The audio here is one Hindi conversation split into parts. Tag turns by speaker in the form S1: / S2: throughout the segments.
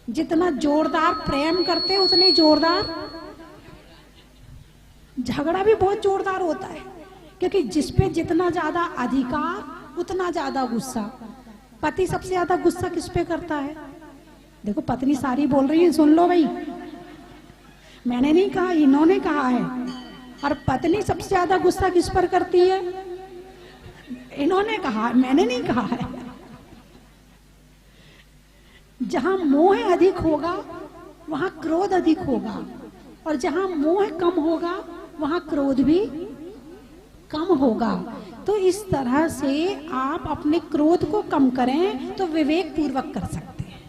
S1: जितना जोरदार प्रेम करते उतने जोरदार झगड़ा भी बहुत जोरदार होता है, क्योंकि जिसपे जितना ज्यादा अधिकार उतना ज्यादा गुस्सा। पति सबसे ज्यादा गुस्सा किस पे करता है? देखो पत्नी सारी बोल रही है, सुन लो भाई, मैंने नहीं कहा, इन्होंने कहा है। और पत्नी सबसे ज्यादा गुस्सा किस पर करती है? इन्होंने कहा, मैंने नहीं कहा है। जहां मोह अधिक होगा वहां क्रोध अधिक होगा, और जहां मोह कम होगा वहां क्रोध भी कम होगा। तो इस तरह से आप अपने क्रोध को कम करें तो विवेक पूर्वक कर सकते हैं,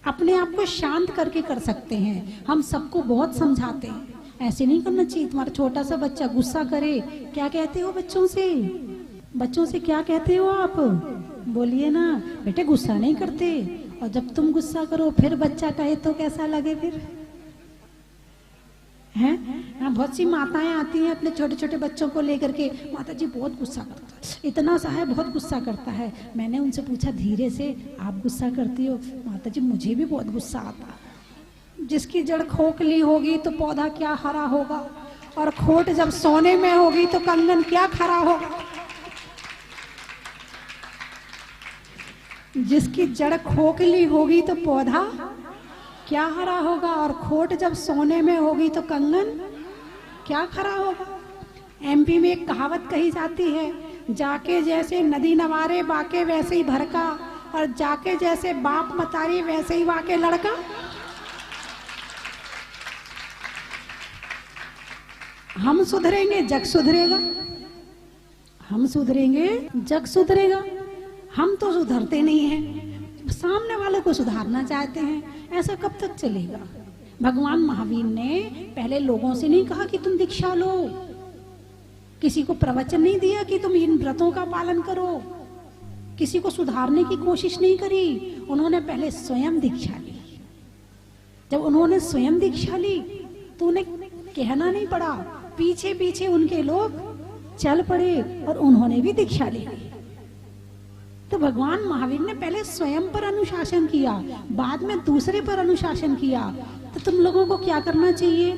S1: अपने आप को शांत करके कर सकते हैं। हम सबको बहुत समझाते हैं, ऐसे नहीं करना चाहिए। तुम्हारा छोटा सा बच्चा गुस्सा करे, क्या कहते हो बच्चों से? बच्चों से क्या कहते हो आप? बोलिए ना, बेटे गुस्सा नहीं करते। और जब तुम गुस्सा करो फिर बच्चा कहे तो कैसा लगे फिर? हैं? बहुत सी माताएं आती हैं अपने छोटे छोटे बच्चों को लेकर के, माता जी बहुत गुस्सा करता है, इतना सा है बहुत गुस्सा करता है। मैंने उनसे पूछा धीरे से, आप गुस्सा करती हो? माता जी मुझे भी बहुत गुस्सा आता है। जिसकी जड़ खोखली होगी तो पौधा क्या हरा होगा, और खोट जब सोने में होगी तो कंगन क्या खरा होगा। जिसकी जड़ खोखली होगी तो पौधा क्या हरा होगा, और खोट जब सोने में होगी तो कंगन क्या खरा होगा। एमपी में एक कहावत कही जाती है, जाके जैसे नदी नवारे बाके वैसे ही भरका, और जाके जैसे बाप मतारी वैसे ही वाके लड़का। हम सुधरेंगे जग सुधरेगा, हम सुधरेंगे जग सुधरेगा। हम तो सुधरते नहीं हैं, सामने वाले को सुधारना चाहते हैं, ऐसा कब तक चलेगा? भगवान महावीर ने पहले लोगों से नहीं कहा कि तुम दीक्षा लो, किसी को प्रवचन नहीं दिया कि तुम इन व्रतों का पालन करो, किसी को सुधारने की कोशिश नहीं करी। उन्होंने पहले स्वयं दीक्षा ली। जब उन्होंने स्वयं दीक्षा ली तो उन्हें कहना नहीं पड़ा, पीछे पीछे उनके लोग चल पड़े और उन्होंने भी दीक्षा ली। तो भगवान महावीर ने पहले स्वयं पर अनुशासन किया, बाद में दूसरे पर अनुशासन किया। तो तुम लोगों को क्या करना चाहिए?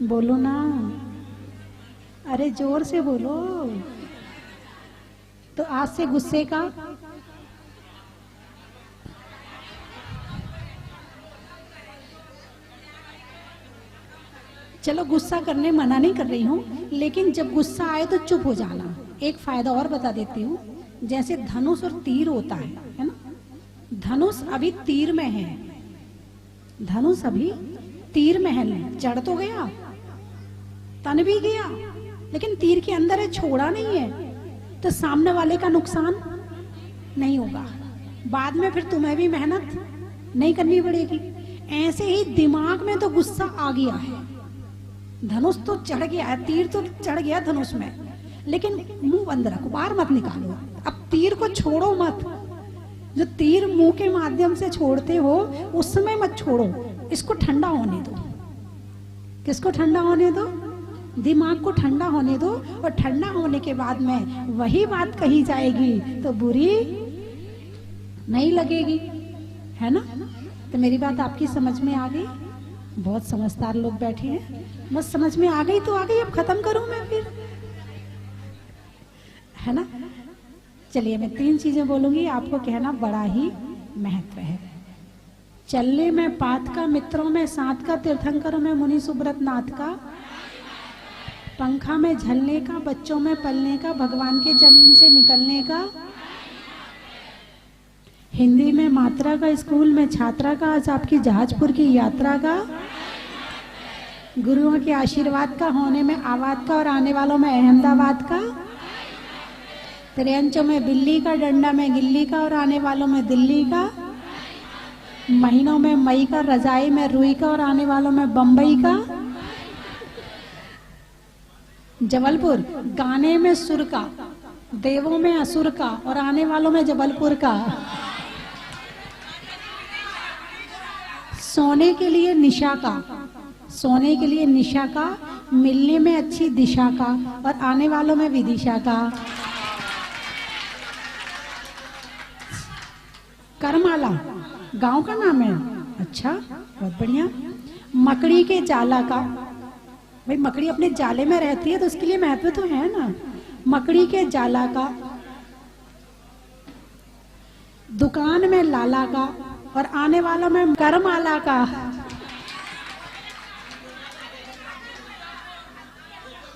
S1: बोलो ना, अरे जोर से बोलो। तो आज से गुस्से का चलो, गुस्सा करने मना नहीं कर रही हूं, लेकिन जब गुस्सा आए तो चुप हो जाना। एक फायदा और बता देती हूँ, जैसे धनुष और तीर होता है ना? धनुष अभी तीर में है, धनुष अभी तीर में है, चढ़ तो गया, तन भी गया, लेकिन तीर के अंदर है, छोड़ा नहीं है, तो सामने वाले का नुकसान नहीं होगा। बाद में फिर तुम्हें भी मेहनत नहीं करनी पड़ेगी। ऐसे ही दिमाग में तो गुस्सा आ गया है, धनुष तो चढ़ गया है, तीर तो चढ़ गया धनुष में, लेकिन मुंह बंद रखो, बाहर मत निकालो। अब तीर को छोड़ो मत, जो तीर मुंह के माध्यम से छोड़ते हो उस समय मत छोड़ो, इसको ठंडा होने दो। किसको ठंडा होने दो? दिमाग को ठंडा होने दो, और ठंडा होने के बाद में वही बात कही जाएगी तो बुरी नहीं लगेगी, है ना? तो मेरी बात आपकी समझ में आ गई? बहुत समझदार लोग बैठे हैं, बस समझ में आ गई तो आ गई, अब खत्म करूं मैं फिर, है ना? चलिए मैं 3 चीजें बोलूंगी, आपको कहना बड़ा ही महत्व है। चलने में पात का, मित्रों में साथ का, तीर्थंकरों में मुनि सुब्रत नाथ का, पंखा में झलने का, बच्चों में पलने का, भगवान के जमीन से निकलने का, हिंदी में मात्रा का, स्कूल में छात्रा का, आज आपकी जहाजपुर की यात्रा का, गुरुओं के आशीर्वाद का, होने में आवाज का और आने वालों में अहमदाबाद का, त्रियंचों में बिल्ली का, डंडा में गिल्ली का और आने वालों में दिल्ली का, महीनों में मई का, रजाई में रुई का और आने वालों में बंबई का, जबलपुर गाने में सुर का, देवों में असुर का और आने वालों में जबलपुर का, सोने के लिए निशा का, सोने के लिए निशा का, मिलने में अच्छी दिशा का और आने वालों में विदिशा का, करमाला गांव का नाम है। अच्छा, बहुत बढ़िया। मकड़ी के जाला का, भाई मकड़ी अपने जाले में रहती है तो उसके लिए महत्व तो है ना। मकड़ी के जाला का, दुकान में लाला का, और आने वाला में करमाला का।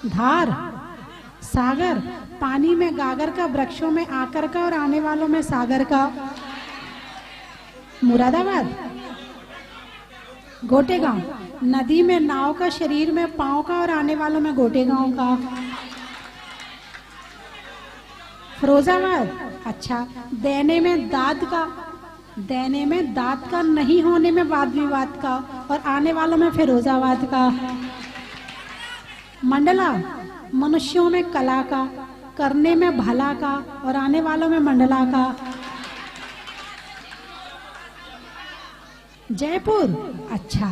S1: धार, सागर, पानी में गागर का, वृक्षों में आकर का, और आने वालों में सागर का। मुरादाबाद। गोटेगांव, नदी में नाव का, शरीर में पांव का, और आने वालों में गोटेगांव का। फिरोजाबाद। अच्छा, देने में दाद का, देने में दाद का, नहीं होने में वाद विवाद का, और आने वालों में फिरोजाबाद का। मंडला, मनुष्यों में कला का, करने में भला का, और आने वालों में मंडला का। जयपुर। अच्छा,